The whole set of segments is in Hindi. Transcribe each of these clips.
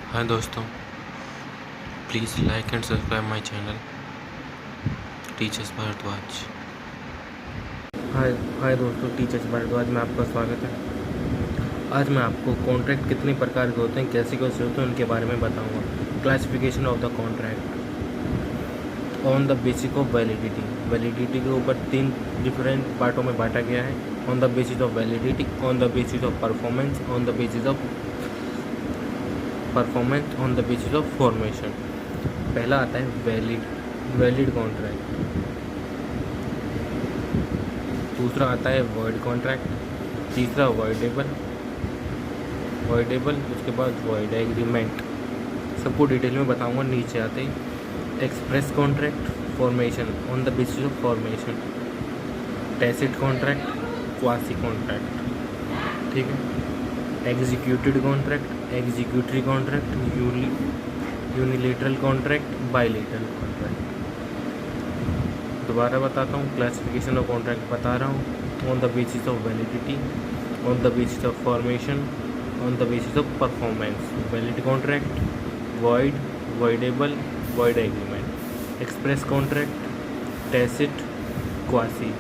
हाय दोस्तों, please like and subscribe my channel teachers Bharadwaj. Hi दोस्तों, टीचर्स भारद्वाज में आपका स्वागत है। आज मैं आपको कॉन्ट्रैक्ट कितने प्रकार के होते हैं, कैसे कैसे होते हैं, उनके बारे में बताऊंगा। Classification of the contract on the basis of validity. Validity के ऊपर 3 डिफरेंट पार्टों में बांटा गया है। On the basis of validity, on the basis of performance, on the basis of performance, on the basis of formation. पहला आता है वैलिड कॉन्ट्रैक्ट। दूसरा आता है वॉइड कॉन्ट्रैक्ट। तीसरा वॉइडेबल, उसके बाद वॉइड एग्रीमेंट। सबको डिटेल में बताऊंगा। नीचे आते ही express contract, formation, on the basis of formation, tacit contract, quasi contract, ठीक है। Executed contract, executory contract, unilateral contract, bilateral contract. दोबारा बताता हूँ, क्लासिफिकेशन ऑफ कॉन्ट्रैक्ट बता रहा हूँ। On the basis of validity, on the basis of formation, on the basis of performance, valid contract, void, voidable, void agreement, express contract, tacit, quasi,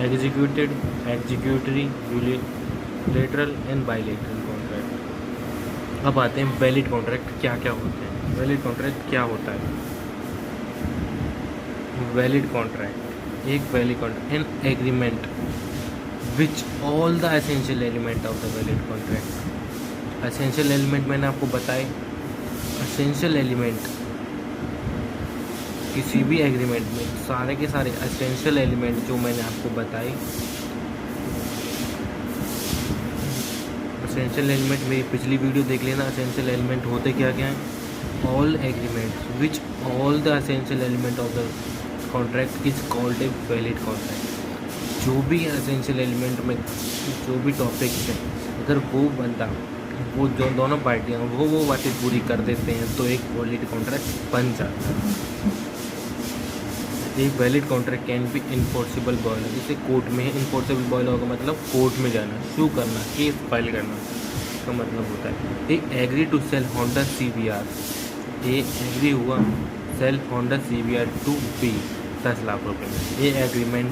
executed, executory, unilateral and bilateral contract. अब आते हैं वैलिड कॉन्ट्रैक्ट क्या क्या होते हैं। वैलिड कॉन्ट्रैक्ट क्या होता है? वैलिड कॉन्ट्रैक्ट, एक valid contract, N agreement which all the essential element of the valid contract. Essential element मैंने आपको बताए। एसेंशियल एलिमेंट किसी भी एग्रीमेंट में सारे के सारे एसेंशियल एलिमेंट जो मैंने आपको बताए, एसेंशियल एलिमेंट मेरी पिछली वीडियो देख लेना। एसेंशियल एलिमेंट होते क्या क्या हैं? All agreements which all the essential element of the contract is called a valid contract. जो भी एसेंशियल एलिमेंट में जो भी टॉपिक्स हैं, अगर वो बंदा, वो जो दोनों पार्टियाँ वो बातें पूरी कर देते हैं तो एक वैलिड कॉन्ट्रैक्ट बन जाता है। एक valid contract can be enforceable by law. जैसे कोर्ट में इन्फोर्सेबल बॉयल होगा मतलब कोर्ट में जाना, शू करना, केस फाइल करना का मतलब होता है। A agree to sell Honda CBR, A agree हुआ sell Honda CBR to B 10 lakh रुपये में। ये एग्रीमेंट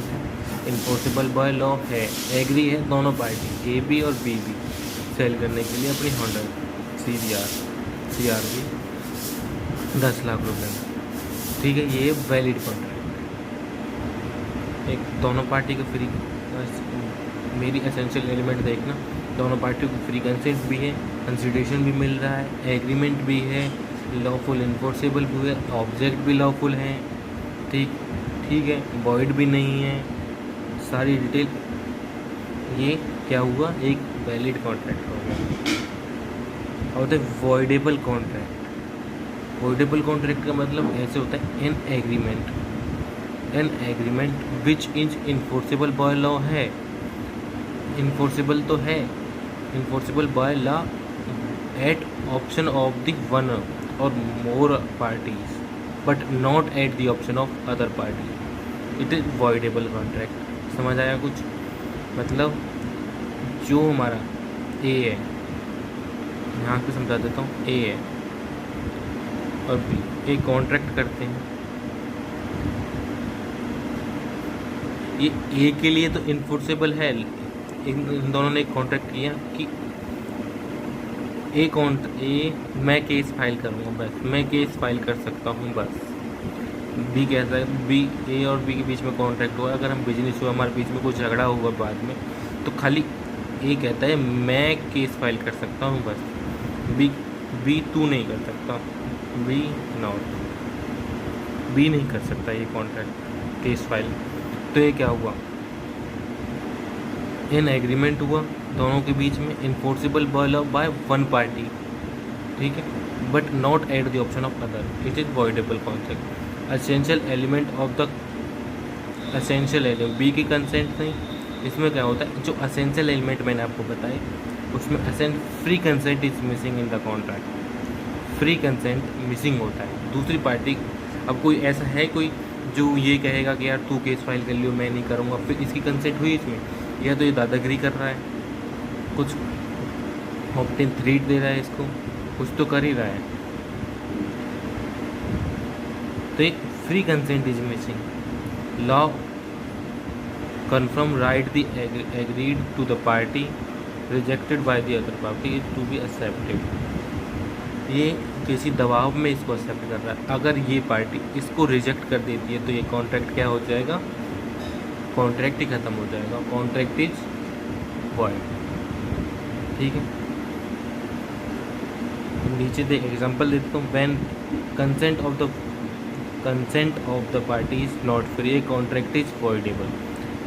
इन्फोर्सेबल बाय लॉ है। एग्री है दोनों पार्टी, ए बी और बी बी, सेल करने के लिए अपनी होंडा CRV 10 लाख रुपये में, ठीक है। ये वैलिड कॉन्ट्रैक्ट। एक दोनों पार्टी को फ्री, मेरी एसेंशियल एलिमेंट देखना, दोनों पार्टियों को फ्री कंसेंट भी है, कंसिडरेशन भी मिल रहा है, एग्रीमेंट भी है, लॉफुल इन्फोर्सेबल भी है, ऑब्जेक्ट भी लॉफुल है, ठीक है, वॉइड भी नहीं है, सारी डिटेल। ये क्या हुआ? एक वैलिड कॉन्ट्रैक्ट हो गया। और the voidable contract, voidable contract का मतलब ऐसे होता है an agreement which is enforceable by law है। इन्फोर्सेबल तो है, enforceable by law at option of the one or more parties but not at the option of other party. It is voidable contract. समझ आया कुछ? मतलब जो हमारा ए है, यहाँ पे समझा देता हूँ, ए है और बी एक कॉन्ट्रैक्ट करते हैं। ये ए के लिए तो इन्फोर्सेबल है, इन दोनों ने एक कॉन्ट्रैक्ट किया कि मैं केस फाइल करूँगा, बस मैं केस फाइल कर सकता हूँ बस। बी कहता है, बी, ए और बी के बीच में कॉन्ट्रैक्ट हुआ, अगर हम बिजनेस हुआ, हमारे बीच में कुछ झगड़ा हुआ बाद में, तो खाली ए कहता है मैं केस फाइल कर सकता हूँ बस, बी तू नहीं कर सकता, बी नहीं कर सकता ये कॉन्ट्रैक्ट केस फाइल। तो ये क्या हुआ? एन एग्रीमेंट हुआ दोनों के बीच में, इन्फोर्सेबल बाय वन पार्टी, ठीक है, but not at the option of other. It is voidable contract. Essential element of the essential element, B की कंसेंट नहीं। इसमें क्या होता है, जो एसेंशियल एलिमेंट मैंने आपको बताए उसमें free consent is missing in the contract. Free consent missing होता है। दूसरी पार्टी, अब कोई ऐसा है कोई जो ये कहेगा कि यार तू केस फाइल कर लियो, मैं नहीं करूँगा, फिर इसकी कंसेंट हुई इसमें, या तो ये दादागिरी कर रहा है, कुछ ऑप्टिन थ्रीट दे रहा है इसको, कुछ तो कर ही रहा है। तो एक free consent is missing. Law confirm right the agreed to the party rejected by the other party is to be accepted। ये किसी दबाव में इसको एक्सेप्ट कर रहा है। अगर ये पार्टी इसको रिजेक्ट कर देती है तो ये कॉन्ट्रैक्ट क्या हो जाएगा, कॉन्ट्रैक्ट ही ख़त्म हो जाएगा, कॉन्ट्रैक्ट इज वॉइड। ठीक है, नीचे दे एग्जांपल देता हूँ। When consent of the party is not free, A contract is voidable.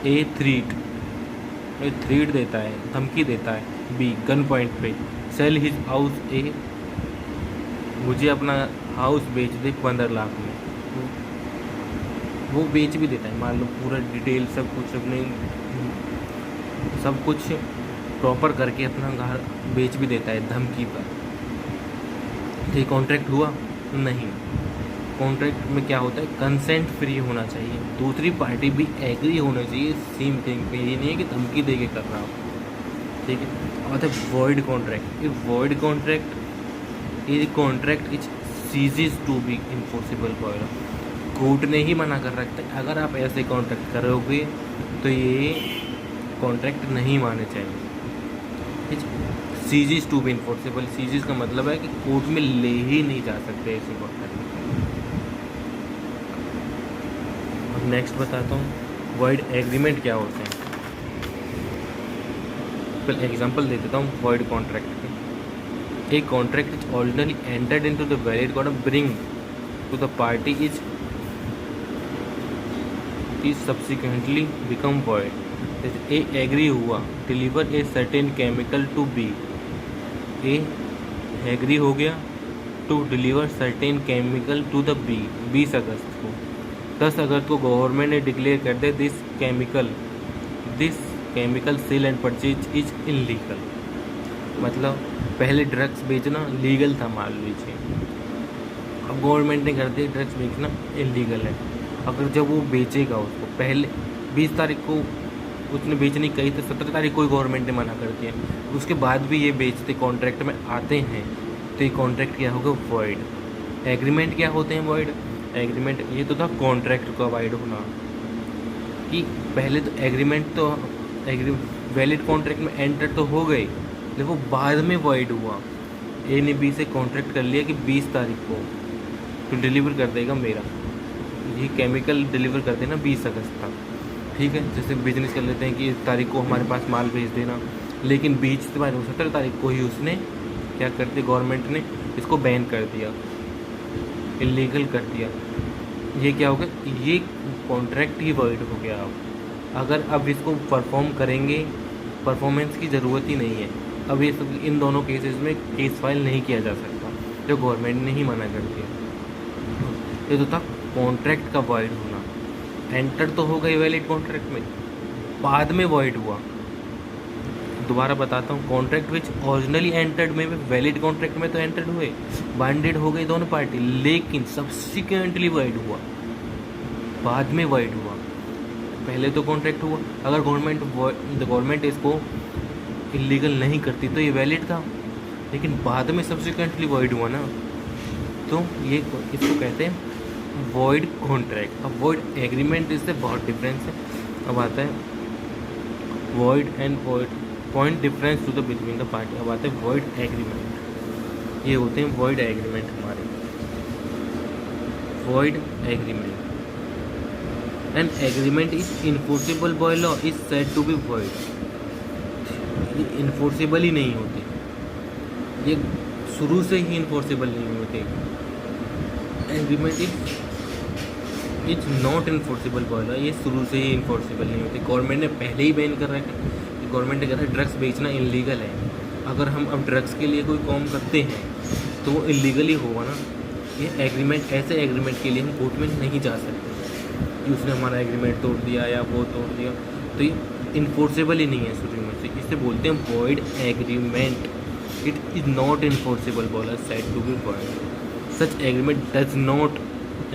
A threat देता है, धमकी देता है। बी गन पॉइंट पे सेल हिज हाउस। ए मुझे अपना हाउस बेच दे 15 लाख में। वो बेच भी देता है, मान लो पूरा डिटेल सब कुछ अपने सब कुछ प्रॉपर करके अपना घर बेच भी देता है धमकी पर। तो ये कॉन्ट्रैक्ट हुआ नहीं। कॉन्ट्रैक्ट में क्या होता है, कंसेंट फ्री होना चाहिए, दूसरी पार्टी भी एग्री होना चाहिए सेम थिंग पे। ये नहीं है कि धमकी दे के कर रहा हो। ठीक है, और वॉइड कॉन्ट्रैक्ट। ये वॉइड कॉन्ट्रैक्ट, ये contract is ceases to be enforceable by. Court ने ही मना कर रखता है अगर आप ऐसे कॉन्ट्रैक्ट करोगे तो ये कॉन्ट्रैक्ट नहीं माने चाहिए। ठीक है, ceases to be enforceable. Ceases का मतलब है कि कोर्ट में ले ही नहीं जा सकते ऐसे कॉन्ट्रैक्ट। नेक्स्ट बताता हूँ वॉइड एग्रीमेंट क्या होते हैं। पहले एग्जांपल दे देता हूँ वॉइड कॉन्ट्रैक्ट के। A contract is originally entered into the valid contract bring to the party is subsequently become void. A agree हुआ deliver a certain chemical to B. A agree हो गया to deliver certain chemical to the B 20 अगस्त को। 10 अगस्त को गवर्नमेंट ने डिक्लेयर कर दिया this chemical sale and purchase is illegal. मतलब पहले ड्रग्स बेचना लीगल था मान लीजिए, अब गवर्नमेंट ने कर दिया ड्रग्स बेचना इनलीगल है। अगर जब वो बेचेगा उसको पहले 20 तारीख को उसने बेचने कही तो 17 तारीख को ही गवर्नमेंट ने मना कर दिया, उसके बाद भी ये बेचते कॉन्ट्रैक्ट में आते हैं तो ये कॉन्ट्रैक्ट क्या होगा, वॉइड। एग्रीमेंट क्या होते हैं वॉइड एग्रीमेंट? ये तो था कॉन्ट्रैक्ट का वॉइड होना कि पहले तो एग्रीमेंट तो वैलिड कॉन्ट्रैक्ट में एंटर तो हो गए लेकिन वो बाद में वॉइड हुआ। ए ने बी से कॉन्ट्रैक्ट कर लिया कि 20 तारीख को तो डिलीवर कर देगा मेरा ये केमिकल, डिलीवर कर देना 20 अगस्त तक। ठीक है, जैसे बिजनेस कर लेते हैं कि इस तारीख को हमारे पास माल भेज देना, लेकिन 17 तारीख को ही उसने क्या कर दिया, गवर्नमेंट ने इसको बैन कर दिया, इलीगल कर दिया। ये क्या हो गया, ये कॉन्ट्रैक्ट ही वॉइड हो गया। अगर अब इसको परफॉर्म करेंगे, परफॉर्मेंस की ज़रूरत ही नहीं है। अब ये सब इन दोनों केसेस में केस फाइल नहीं किया जा सकता, जो गवर्नमेंट ने ही मना कर दिया। ये तो था कॉन्ट्रैक्ट का वॉइड होना। एंटर तो हो गई वैलिड कॉन्ट्रैक्ट में, बाद में वॉइड हुआ। दोबारा बताता हूँ, कॉन्ट्रैक्ट विच ओरिजिनली एंटर्ड में वैलिड कॉन्ट्रैक्ट में तो एंटर्ड हुए, बाइंडेड हो गई दोनों पार्टी, लेकिन सब्सिक्वेंटली वॉइड हुआ, बाद में वॉइड हुआ। पहले तो कॉन्ट्रैक्ट हुआ, अगर गवर्नमेंट इसको इलीगल नहीं करती तो ये वैलिड था, लेकिन बाद में सब्सिक्वेंटली वॉइड हुआ ना, तो ये इसको कहते हैं वॉइड कॉन्ट्रैक्ट। अब वॉइड एग्रीमेंट इससे बहुत डिफरेंस है। अब आता है void and void point difference to the between the party. अब आते हैं वॉइड एग्रीमेंट। ये होते हैं वॉइड एग्रीमेंट हमारे। Void agreement, an agreement is enforceable by law is said to be void. ये इन्फोर्सिबल ही नहीं होते, ये शुरू से ही इन्फोर्सिबल नहीं होते। Agreement is not enforceable by law, ये शुरू से ही इन्फोर्सिबल नहीं होते। गवर्नमेंट ने पहले ही बैन कर रखा है, गवर्नमेंट ने कहा था ड्रग्स बेचना इलीगल है। अगर हम अब ड्रग्स के लिए कोई काम करते हैं तो वो इलीगल ही होगा ना। ये एग्रीमेंट, ऐसे एग्रीमेंट के लिए हम कोर्ट में नहीं जा सकते कि उसने हमारा एग्रीमेंट तोड़ दिया या वो तोड़ दिया, तो ये इन्फोर्सेबल ही नहीं है शुरू में से। इसे बोलते हैं void agreement. It is not enforceable by law said to be void. Such agreement does not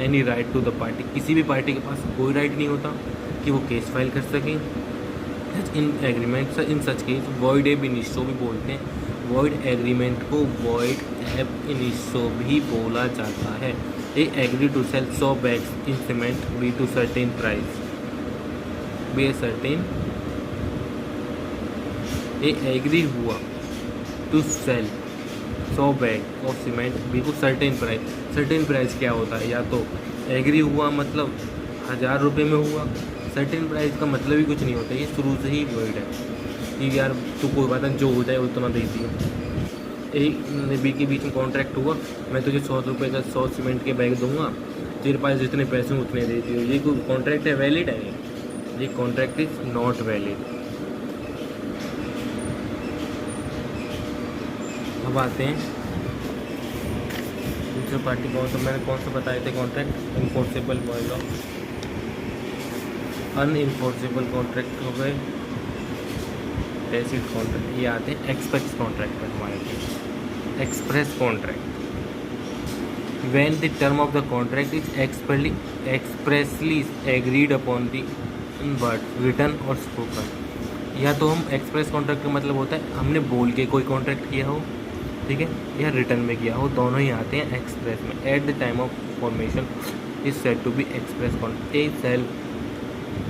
any right to the party. किसी भी पार्टी के पास कोई राइट नहीं होता कि वो केस फाइल कर सकें in agreement. In such case void एब इनिशियो भी बोलते हैं। वॉइड एग्रीमेंट को वॉइड एब इनिशो भी बोला जाता है। A agree to sell 100 bags in cement B to certain price B a certain A agree हुआ to sell 100 bag of cement B को सर्टेन प्राइस। सर्टेन प्राइस क्या होता है? या तो एग्री हुआ मतलब 1000 रुपये में हुआ, सर्टेन प्राइस का मतलब ही कुछ नहीं होता, ये शुरू से ही वर्ड है कि यार तो कोई बात नहीं, जो हो जाए उतना दे दियो। ए बी के बीच में कॉन्ट्रैक्ट हुआ, मैं तुझे 100 रुपये का 100 सीमेंट के बैग दूंगा, तेरे पास जितने पैसे हैं उतने दे दियो। ये कोई कॉन्ट्रैक्ट है? वैलिड है ये कॉन्ट्रैक्ट इज नॉट वैलिड। अब आते हैं दूसरे पार्टी मैंने कौन सा बताए थे contract? Enforceable by law, unenforceable contract हो गए, टैसिट कॉन्ट्रैक्ट। ये आते हैं एक्सप्रेस कॉन्ट्रैक्ट पर हमारे पास। Express contract when the term of the contract is expressly agreed upon the word written और स्पोकन। या तो हम एक्सप्रेस कॉन्ट्रैक्ट का मतलब होता है हमने बोल के कोई कॉन्ट्रैक्ट किया हो, ठीक है, या रिटर्न में किया हो, दोनों ही आते हैं एक्सप्रेस में। At the time of formation is said to be express contract. A sell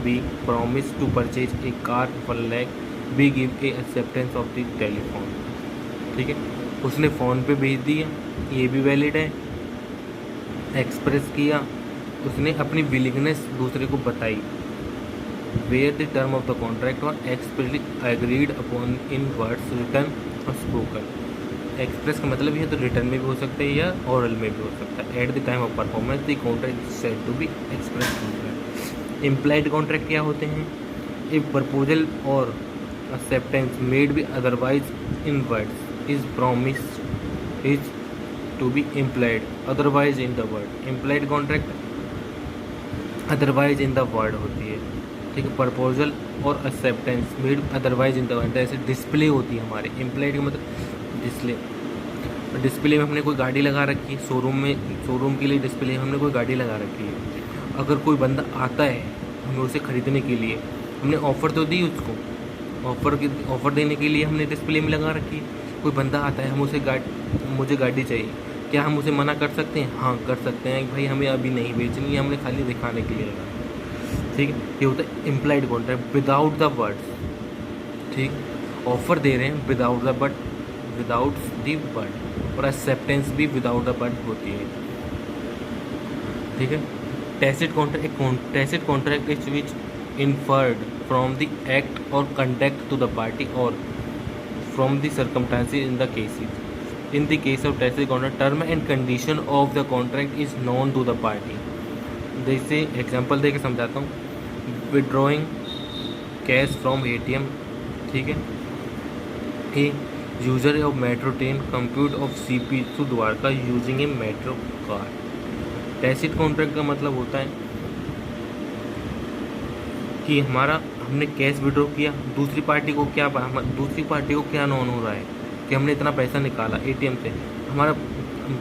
B promise to purchase a car for like B give a acceptance of the telephone, ठीक है, उसने फ़ोन पे भेज दिया, ये भी वैलिड है। एक्सप्रेस किया, उसने अपनी विलिंगनेस दूसरे को बताई। Where the term of the contract और expressly agreed upon in words written और स्पोकन। एक्सप्रेस का मतलब ये तो रिटर्न में भी हो सकता है या ओरल में भी हो सकता है। At the time of performance the contract is said to be express contract. Implied contract क्या होते हैं? इफ प्रपोजल और acceptance made be otherwise in words is promised is to be implied otherwise in the word। implied contract otherwise in the word होती है, ठीक है। प्रपोजल और acceptance made otherwise in the word जैसे डिस्प्ले होती है हमारे। implied का मतलब डिस्प्ले में हमने कोई गाड़ी लगा रखी है, शोरूम के लिए डिस्प्ले हमने कोई गाड़ी लगा रखी है। अगर कोई बंदा आता है हमें उसे ख़रीदने के लिए, हमने ऑफ़र तो दी उसको, ऑफ़र देने के लिए हमने डिस्प्ले में लगा रखी है। कोई बंदा आता है, हम उसे मुझे गाड़ी चाहिए, क्या हम उसे मना कर सकते हैं? हाँ कर सकते हैं, भाई हमें अभी नहीं बेचनी है, हमने खाली दिखाने के लिए लगा, ठीक है। ये होता है implied contract without the words, ठीक। ऑफ़र दे रहे हैं विदाउट द वर्ड, और एक्सेप्टेंस भी विदाउट द वर्ड होती है, ठीक है। Tacit contract, tacit contract is which inferred from the act or conduct to the party or from the circumstances in the cases। In the case of tacit contract, term and condition of the contract is known to the party। जैसे एग्जांपल दे के समझाता हूँ। विड्रॉइंग कैश फ्रॉम ATM, ठीक है। A user of metro train commute of CP to Dwarka using a metro car. Tacit contract का मतलब होता है कि हमने कैश विड्रॉ किया, दूसरी पार्टी को क्या नॉन हो रहा है कि हमने इतना पैसा निकाला ATM से, हमारा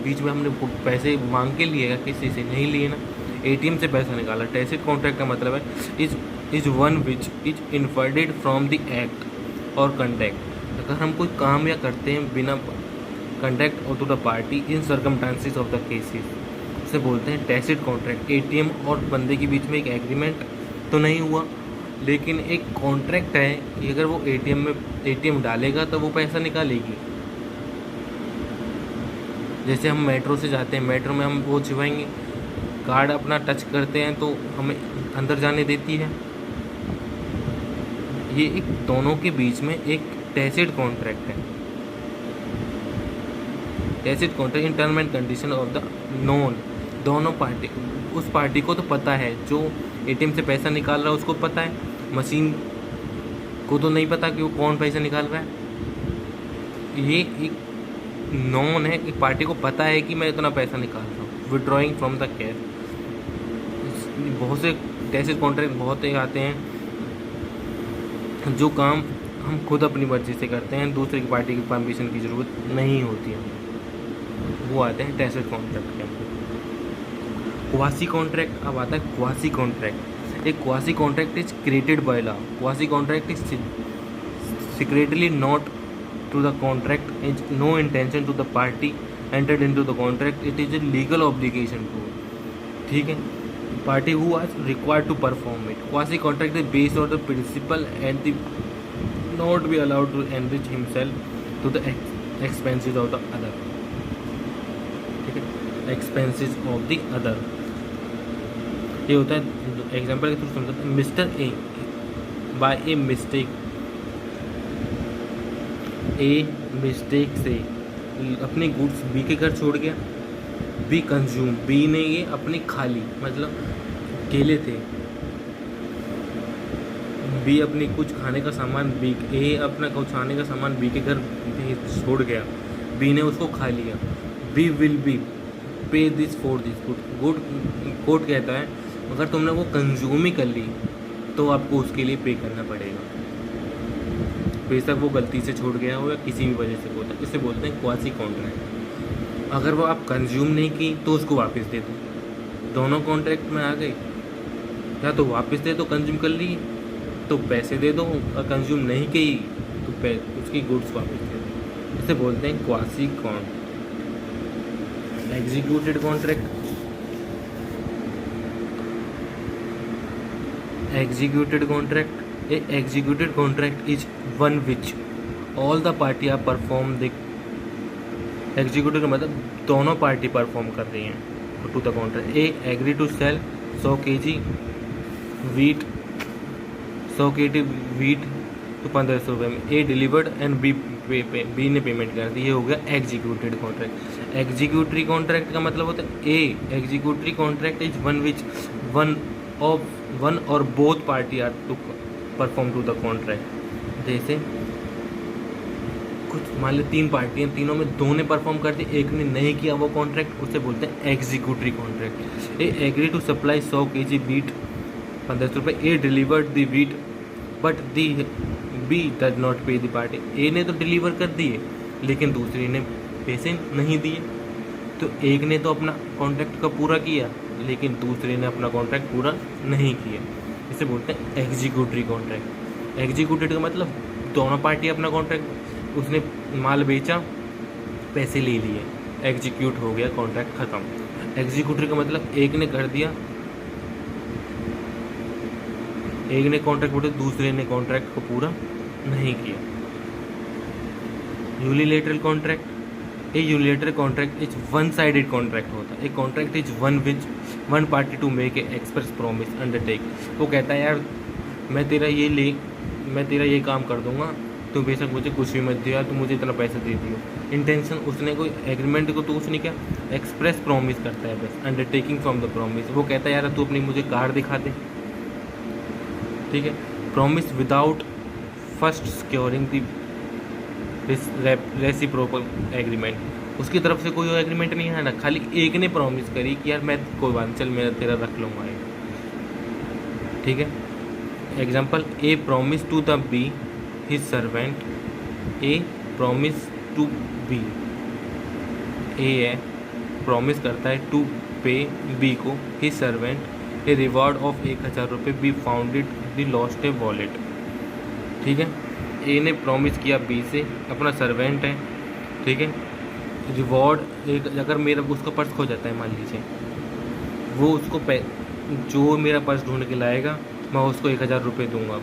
बीच में हमने पैसे मांग के लिए किसी से नहीं लिए ना, ATM से पैसा निकाला। टैसिट कॉन्ट्रैक्ट का मतलब है is one which is inferred from the act और कंडक्ट। अगर हम कोई काम या करते हैं बिना कंडक्ट और to the party in circumstances of the cases, उसे बोलते हैं टैसिट कॉन्ट्रैक्ट। ATM और बंदे के बीच में एक एग्रीमेंट तो नहीं हुआ, लेकिन एक कॉन्ट्रैक्ट है कि अगर वो ATM डालेगा तो वो पैसा निकालेगी। जैसे हम मेट्रो से जाते हैं, मेट्रो में हम वो छिपाएंगे, कार्ड अपना टच करते हैं तो हमें अंदर जाने देती है। ये एक दोनों के बीच में एक टैसिट कॉन्ट्रैक्ट है। Tacit contract in term and condition of the known. दोनों पार्टी, उस पार्टी को तो पता है, जो ATM से पैसा निकाल रहा है उसको पता है, मशीन को तो नहीं पता कि वो कौन पैसा निकाल रहा है। ये एक नॉन है, एक पार्टी को पता है कि मैं इतना पैसा निकाल रहा हूँ। विड्रॉइंग फ्रॉम द कैश, बहुत से टैसिट कॉन्ट्रैक्ट बहुत ही आते हैं, जो काम हम खुद अपनी मर्जी से करते हैं, दूसरे की पार्टी की परमिशन की ज़रूरत नहीं होती है, वो आते हैं टैसिट कॉन्ट्रैक्ट के अंदर। क्वासी कॉन्ट्रैक्ट, अब आता है क्वासी कॉन्ट्रैक्ट। एक quasi contract is created by law. Quasi contract is secretly not to the contract is no intention to the party entered into the contract, it is a legal obligation to, ठीक है, party who was required to perform it. Quasi contract is based on the principle and the not be allowed to enrich himself to the expenses of the other, ठीक है, expenses of the other. ये होता है एग्जाम्पल के थ्रू समझाते हैं. Mister A by a mistake से अपने गुड्स बी के घर छोड़ गया. बी कंज्यूम, बी ने ये अपने खा ली, मतलब केले थे, बी अपनी कुछ खाने का सामान बी ए अपना कुछ खाने का सामान बी के घर छोड़ गया, बी ने उसको खा लिया. बी विल बी पे this for this good. Court कहता है अगर तुमने वो कंज्यूम ही कर ली तो आपको उसके लिए पे करना पड़ेगा, बेशक वो गलती से छोड़ गया हो या किसी भी वजह से होता है. इसे बोलते हैं क्वासी कॉन्ट्रैक्ट. अगर वो आप कंज्यूम नहीं की तो उसको वापस दे दो. दोनों कॉन्ट्रैक्ट में आ गए, या तो वापस दे दो कंज्यूम कर ली तो पैसे दे दो, और कंज्यूम नहीं की तो उसकी गुड्स वापस दे दो. इसे बोलते हैं quasi contract. Executed contract. Executed contract. A executed contract is one which all the party are perform the executed का मतलब दोनों पार्टी परफॉर्म कर रही हैं to the contract. A agree to sell 100 kg wheat 100 kg wheat तो 1500 रुपये में. ए डिलीवर्ड एंड बी ने पेमेंट कर दी. ये हो गया एग्जीक्यूटेड कॉन्ट्रैक्ट. एग्जीक्यूटरी कॉन्ट्रैक्ट का मतलब होता है a executory contract is one which one और both party are to perform to the contract. जैसे कुछ मान लो 3 पार्टी हैं, तीनों में 2 ने परफॉर्म कर दी, एक ने नहीं किया वो कॉन्ट्रैक्ट, उसे बोलते हैं executory contract. A agree to supply 100 kg wheat 1500 रुपये. A delivered the wheat but the B does not pay the party. A ने तो डिलीवर कर दिए लेकिन दूसरी ने पैसे नहीं दिए, तो एक ने तो अपना कॉन्ट्रैक्ट का पूरा किया लेकिन दूसरे ने अपना कॉन्ट्रैक्ट पूरा नहीं किया. इसे बोलते हैं एग्जीक्यूटरी कॉन्ट्रैक्ट. एग्जीक्यूटेड का मतलब दोनों पार्टी अपना कॉन्ट्रैक्ट, उसने माल बेचा पैसे ले लिए, एग्जीक्यूट हो गया, कॉन्ट्रैक्ट ख़त्म. एग्जीक्यूटरी का मतलब एक ने कर दिया, एक ने कॉन्ट्रैक्ट बोले, दूसरे ने कॉन्ट्रैक्ट को पूरा नहीं किया. Unilateral contract. A unilateral contract is one sided contract होता है. A contract is one party to make a express promise undertake. वो कहता है यार मैं तेरा ये काम कर दूंगा, तो बेशक मुझे कुछ भी मत दिया, तो मुझे इतना पैसा दे दियो. इंटेंशन उसने कोई एग्रीमेंट को तो उसने क्या एक्सप्रेस प्रॉमिस करता है बस, अंडरटेकिंग फ्रॉम द प्रॉमिस. वो कहता है यार तू अपनी मुझे कार्ड दिखा दे, ठीक है. Promise without first securing the reciprocal agreement. उसकी तरफ से कोई एग्रीमेंट नहीं है ना, खाली एक ने प्रॉमिस करी कि यार मैं कोई बात चल मैं तेरा रख लूँगा, ठीक है. Example A promise to the B his servant. A promise to B. A promise करता है टू पे बी को his servant a reward of 1000 रुपये B founded the lost a wallet, ठीक है. ए ने प्रॉमिस किया बी से, अपना सर्वेंट है, ठीक है. रिवॉर्ड एक अगर मेरा उसका पर्स खो जाता है मान लीजिए, वो उसको जो मेरा पर्स ढूंढ के लाएगा मैं उसको 1000 रुपये दूंगा.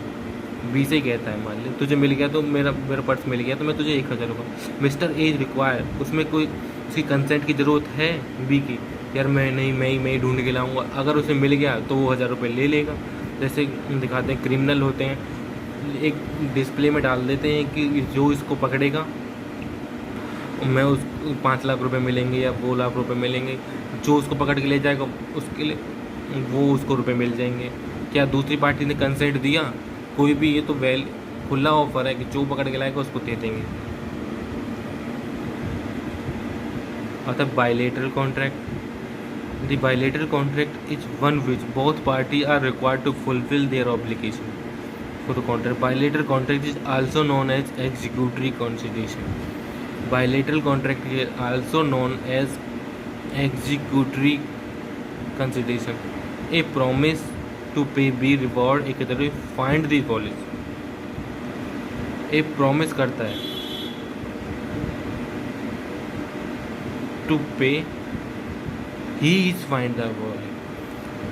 बी से कहता है मान ली तुझे मिल गया तो मेरा पर्स मिल गया तो मैं तुझे 1000 रुपये. मिस्टर ए रिक्वायर, उसमें कोई उसकी कंसेंट की ज़रूरत है बी की, यार मैं ही ढूंढ के लाऊंगा. अगर उसे मिल गया तो वो 1000 रुपये ले लेगा. जैसे दिखाते हैं क्रिमिनल होते हैं, एक डिस्प्ले में डाल देते हैं कि जो इसको पकड़ेगा मैं उस 5 लाख रुपए मिलेंगे या 2 लाख रुपए मिलेंगे, जो उसको पकड़ के ले जाएगा उसके लिए वो उसको रुपए मिल जाएंगे. क्या दूसरी पार्टी ने कंसेंट दिया? कोई भी, ये तो खुला ऑफर है कि जो पकड़ के लाएगा उसको दे देंगे. अतः bilateral contract. The bilateral contract is one which both party are required to fulfil their obligation for the contract. Bilateral contract is also known as executory consideration. Bilateral contract is also known as executory consideration. A promise to pay B reward एक find the policy. एक promise करता है टू पे, he is find the boy.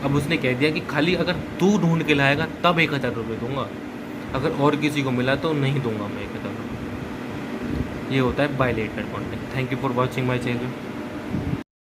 अब उसने कह दिया कि खाली अगर तू ढूंढ के लाएगा तब 1,000 रुपये दूंगा, अगर और किसी को मिला तो नहीं दूंगा मैं 1,000 रुपये। ये होता है bilateral contract. Thank you for watching my channel.